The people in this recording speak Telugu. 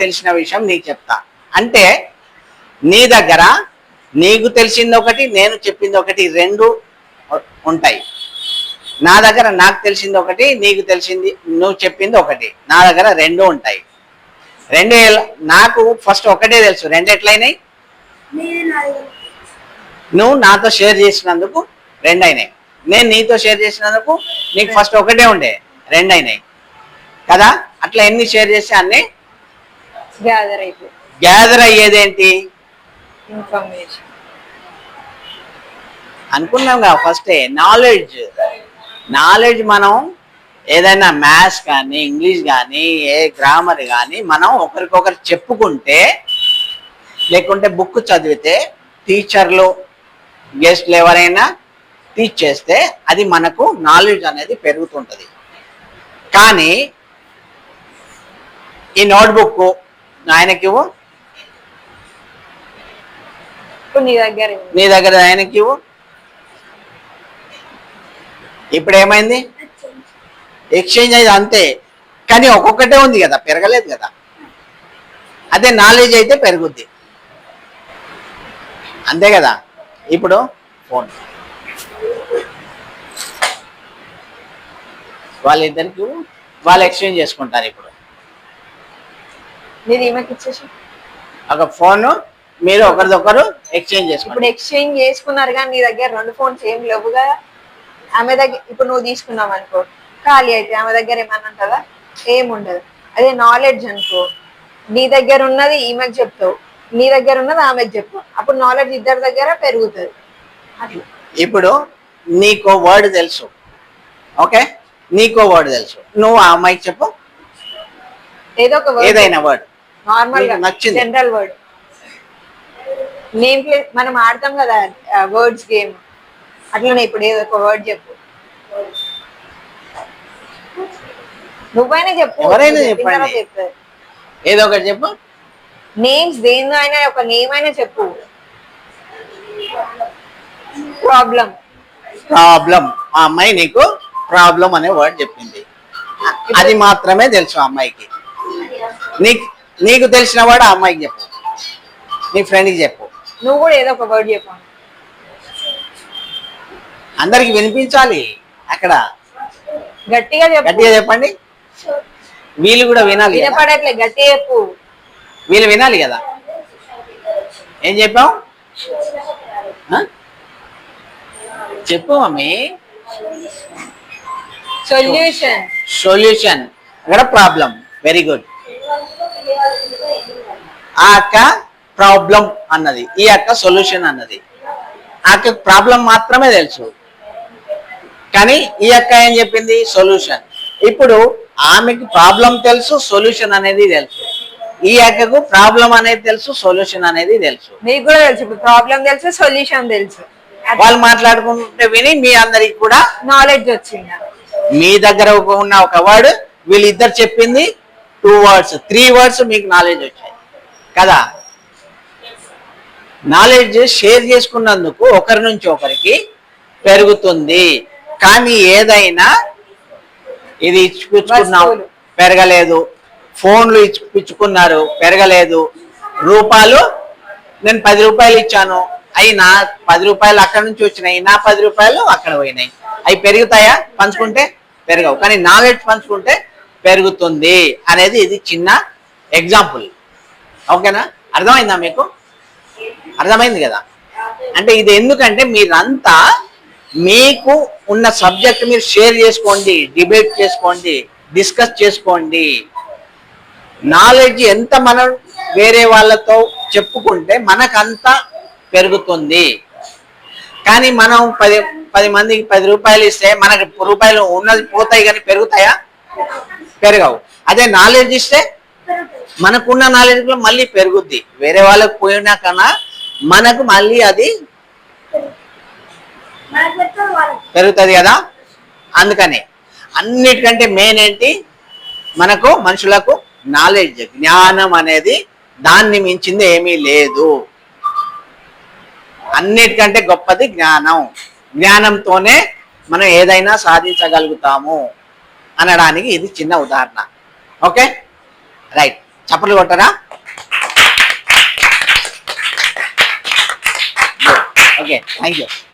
తెలిసిన విషయం నీకు చెప్తా అంటే నీ దగ్గర నీకు తెలిసింది ఒకటి నేను చెప్పింది ఒకటి రెండు ఉంటాయి. నా దగ్గర నాకు తెలిసింది ఒకటి నీకు తెలిసింది నువ్వు చెప్పింది ఒకటి నా దగ్గర రెండు ఉంటాయి. రెండు నాకు ఫస్ట్ ఒకటే తెలుసు, రెండు ఎట్లయినాయి? నువ్వు నాతో షేర్ చేసినందుకు రెండు అయినాయి, నేను నీతో షేర్ చేసినందుకు నీకు ఫస్ట్ ఒకటే ఉండే రెండు అయినాయి కదా. అట్లా ఎన్ని షేర్ చేస్తే అన్ని గ్యాదర్ అయ్యేదేంటి? ఇన్ఫర్మేషన్ అనుకున్నాం కదా ఫస్టే, నాలెడ్జ్. నాలెడ్జ్ మనం ఏదైనా మ్యాథ్స్ కానీ ఇంగ్లీష్ కానీ ఏ గ్రామర్ కానీ మనం ఒకరికొకరు చెప్పుకుంటే లేకుంటే బుక్ చదివితే టీచర్లు గెస్ట్లు ఎవరైనా టీచ్ చేస్తే అది మనకు నాలెడ్జ్ అనేది పెరుగుతుంటుంది. కానీ ఈ నోట్బుక్ ఆయనకివ్వు, నీ దగ్గర ఆయనకివ్వు. ఇప్పుడు ఏమైంది? ఎక్స్చేంజ్ అయ్యేది అంతే, కానీ ఒక్కొక్కటే ఉంది కదా, పెరగలేదు కదా. అదే నాలెడ్జ్ అయితే పెరుగుద్ది, అంతే కదా. ఇప్పుడు ఫోన్ వాళ్ళిద్దరికి వాళ్ళు ఎక్స్చేంజ్ చేసుకుంటారు. ఇప్పుడు ఒక ఫోన్ మీరు ఒకరిదొకరు ఎక్స్చేంజ్ చేసుకుంటారు. ఇప్పుడు ఎక్స్చేంజ్ చేసుకున్నారు కానీ నీ దగ్గర రెండు ఫోన్స్ ఏం లేవుగా. ఆమె దగ్గర ఇప్పుడు నువ్వు తీసుకున్నావు అనుకో, ఖాళీ అయితే ఆమె దగ్గర ఏమన్నా ఉంటుందా? ఏముండదు. అదే నాలెడ్జ్ అనుకో, నీ దగ్గర ఉన్నది ఈమెకు చెప్తావు, నీ దగ్గర ఉన్నది ఆమెకు చెప్పు, అప్పుడు నాలెడ్జ్ ఇద్దరి దగ్గర పెరుగుతుంది. అట్లా ఇప్పుడు నీకో వర్డ్ తెలుసు, ఓకే, నీకో వర్డ్ తెలుసు, నువ్వు ఆ అమ్మాయికి చెప్పు ఏదో ఒక వర్డ్, ఏదైనా వర్డ్ నార్మల్ గా జనరల్ వర్డ్. నేమ్ ప్లేస్ మనం ఆడతాం కదా వర్డ్స్ గేమ్, అట్లనే ఇప్పుడు ఏదో ఒక వర్డ్ చెప్పు. నువ్వైనా చెప్పు, ఎవరైనా చెప్పండి, ఏదో ఒకటి చెప్పు. నేమ్స్ దేని అయినా ఒక నేమ్ అయినా చెప్పు. ప్రాబ్లం. ప్రాబ్లం, ఆ అమ్మాయి నీకు ప్రాబ్లం అనే వర్డ్ చెప్పింది, అది మాత్రమే తెలుసు ఆ అమ్మాయికి. నీకు తెలిసిన వర్డ్ ఆ అమ్మాయికి చెప్పు, నీ ఫ్రెండ్కి చెప్పు. నువ్వు కూడా ఏదో ఒక వర్డ్ చెప్పు, అందరికి వినిపించాలి. అక్కడ గట్టిగా గట్టిగా చెప్పండి, వీళ్ళు కూడా వినాలి. వినపడట్లే, గట్టిగా చెప్పు. వీళ్ళు వినాలి కదా. ఏం చెప్పావు? చెప్పు మమ్మీ. సొల్యూషన్. సొల్యూషన్, అక్కడ ప్రాబ్లం. Very good. ఆ అక్క ప్రాబ్లం అన్నది, ఈ అక్క సొల్యూషన్ అన్నది. ఆ అక్క ప్రాబ్లం మాత్రమే తెలుసు, కానీ ఈ అక్క ఏం చెప్పింది? సొల్యూషన్. ఇప్పుడు ఆమెకి ప్రాబ్లం తెలుసు, సొల్యూషన్ అనేది తెలుసు. ఈ అక్కకు ప్రాబ్లం అనేది తెలుసు, సొల్యూషన్ అనేది తెలుసు. నీకు కూడా తెలుసు, ఇప్పుడు ప్రాబ్లం తెలుసు, సొల్యూషన్ తెలుసు. వాళ్ళు మాట్లాడుకుంటే విని మీ అందరికి కూడా నాలెడ్జ్ వచ్చింది. మీ దగ్గర ఉన్న ఒక వర్డ్ వీళ్ళిద్దరు చెప్పింది 2 words 3 words మీకు నాలెడ్జ్ వచ్చాయి కదా. నాలెడ్జ్ షేర్ చేసుకున్నందుకు ఒకరి నుంచి ఒకరికి పెరుగుతుంది. కానీ ఏదైనా ఇది ఇచ్చిపుచ్చుకున్నాం పెరగలేదు, ఫోన్లు ఇచ్చిపుచ్చుకున్నారు పెరగలేదు, రూపాయలు నేను 10 రూపాయలు ఇచ్చాను, అవి నా 10 రూపాయలు అక్కడ నుంచి వచ్చినాయి, నా 10 రూపాయలు అక్కడ పోయినాయి. అవి పెరుగుతాయా? పంచుకుంటే పెరగవు, కానీ నాలెడ్జ్ పంచుకుంటే పెరుగుతుంది అనేది ఇది చిన్న ఎగ్జాంపుల్. ఓకేనా? అర్థమైందా మీకు? అర్థమైంది కదా. అంటే ఇది ఎందుకంటే మీరంతా మీకు ఉన్న సబ్జెక్ట్ మీరు షేర్ చేసుకోండి, డిబేట్ చేసుకోండి, డిస్కస్ చేసుకోండి. నాలెడ్జ్ ఎంత మనం వేరే వాళ్ళతో చెప్పుకుంటే మనకంతా పెరుగుతుంది. కానీ మనం 10 మందికి 10 రూపాయలు ఇస్తే మనకి రూపాయలు ఉన్నది పోతాయి, కానీ పెరుగుతాయా? పెరగవు. అదే నాలెడ్జ్ ఇస్తే మనకున్న నాలెడ్జ్ కూడా మళ్ళీ పెరుగుద్ది. వేరే వాళ్ళకి పోయినా కన్నా మనకు మళ్ళీ అది పెరుగుతుంది కదా. అందుకని అన్నిటికంటే మెయిన్ ఏంటి? మనకు మనుషులకు నాలెడ్జ్, జ్ఞానం అనేది దాన్ని మించింది ఏమీ లేదు. అన్నిటికంటే గొప్పది జ్ఞానం. జ్ఞానంతోనే మనం ఏదైనా సాధించగలుగుతాము అనడానికి ఇది చిన్న ఉదాహరణ. Okay, right. చప్పట్లు కొట్టరా? Okay, thank you.